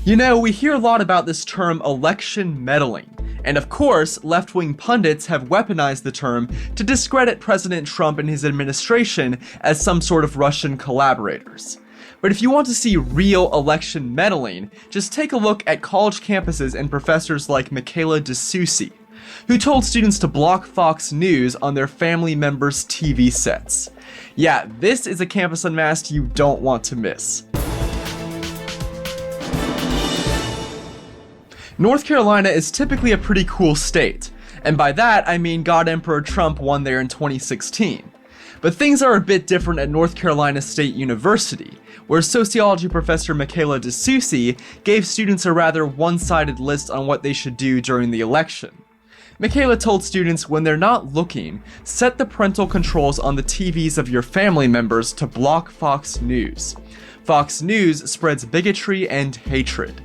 You know, we hear a lot about this term election meddling, and of course, left-wing pundits have weaponized the term to discredit President Trump and his administration as some sort of Russian collaborators. But if you want to see real election meddling, just take a look at college campuses and professors like Michaela DeSoucy, who told students to block Fox News on their family members' TV sets. Yeah, this is a Campus Unmasked you don't want to miss. North Carolina is typically a pretty cool state, and by that I mean God Emperor Trump won there in 2016. But things are a bit different at North Carolina State University, where sociology professor Michaela DeSoucy gave students a rather one-sided list on what they should do during the election. Michaela told students when they're not looking, set the parental controls on the TVs of your family members to block Fox News. Fox News spreads bigotry and hatred.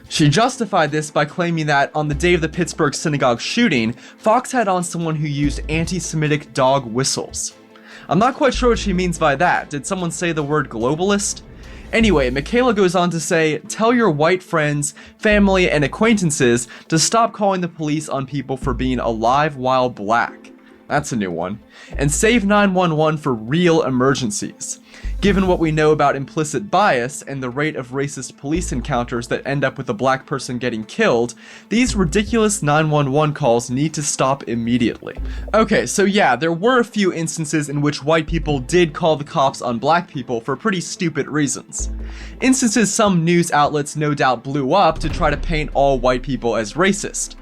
She justified this by claiming that on the day of the Pittsburgh synagogue shooting, Fox had on someone who used anti-Semitic dog whistles. I'm not quite sure what she means by that. Did someone say the word globalist? Anyway, Michaela goes on to say, tell your white friends, family, and acquaintances to stop calling the police on people for being alive while black. That's a new one. And save 911 for real emergencies. Given what we know about implicit bias and the rate of racist police encounters that end up with a black person getting killed, these ridiculous 911 calls need to stop immediately. Okay, so yeah, there were a few instances in which white people did call the cops on black people for pretty stupid reasons. Instances some news outlets no doubt blew up to try to paint all white people as racist.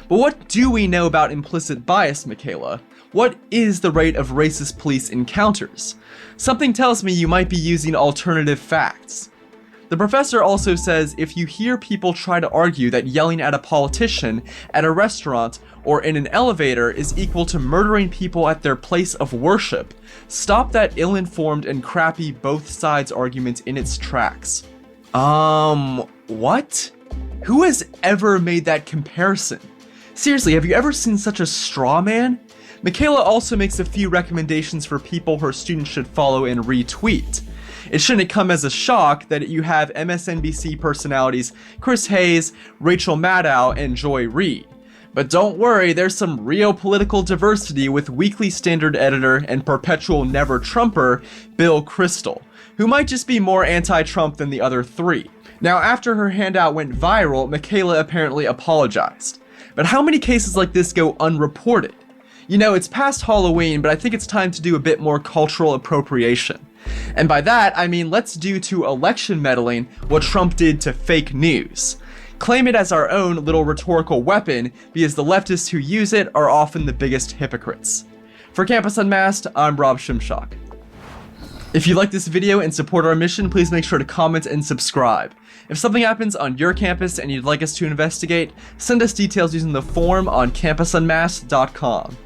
But what do we know about implicit bias, Michaela? What is the rate of racist police encounters? Something tells me you might be using alternative facts. The professor also says if you hear people try to argue that yelling at a politician at a restaurant or in an elevator is equal to murdering people at their place of worship, stop that ill-informed and crappy both sides argument in its tracks. What? Who has ever made that comparison? Seriously, have you ever seen such a straw man? Michaela also makes a few recommendations for people her students should follow and retweet. It shouldn't come as a shock that you have MSNBC personalities Chris Hayes, Rachel Maddow, and Joy Reid. But don't worry, there's some real political diversity with Weekly Standard editor and perpetual never-Trumper Bill Kristol, who might just be more anti-Trump than the other three. Now, after her handout went viral, Michaela apparently apologized. But how many cases like this go unreported? You know, it's past Halloween, but I think it's time to do a bit more cultural appropriation. And by that, I mean let's do to election meddling what Trump did to fake news. Claim it as our own little rhetorical weapon, because the leftists who use it are often the biggest hypocrites. For Campus Unmasked, I'm Rob Shimshock. If you like this video and support our mission, please make sure to comment and subscribe. If something happens on your campus and you'd like us to investigate, send us details using the form on campusunmasked.com.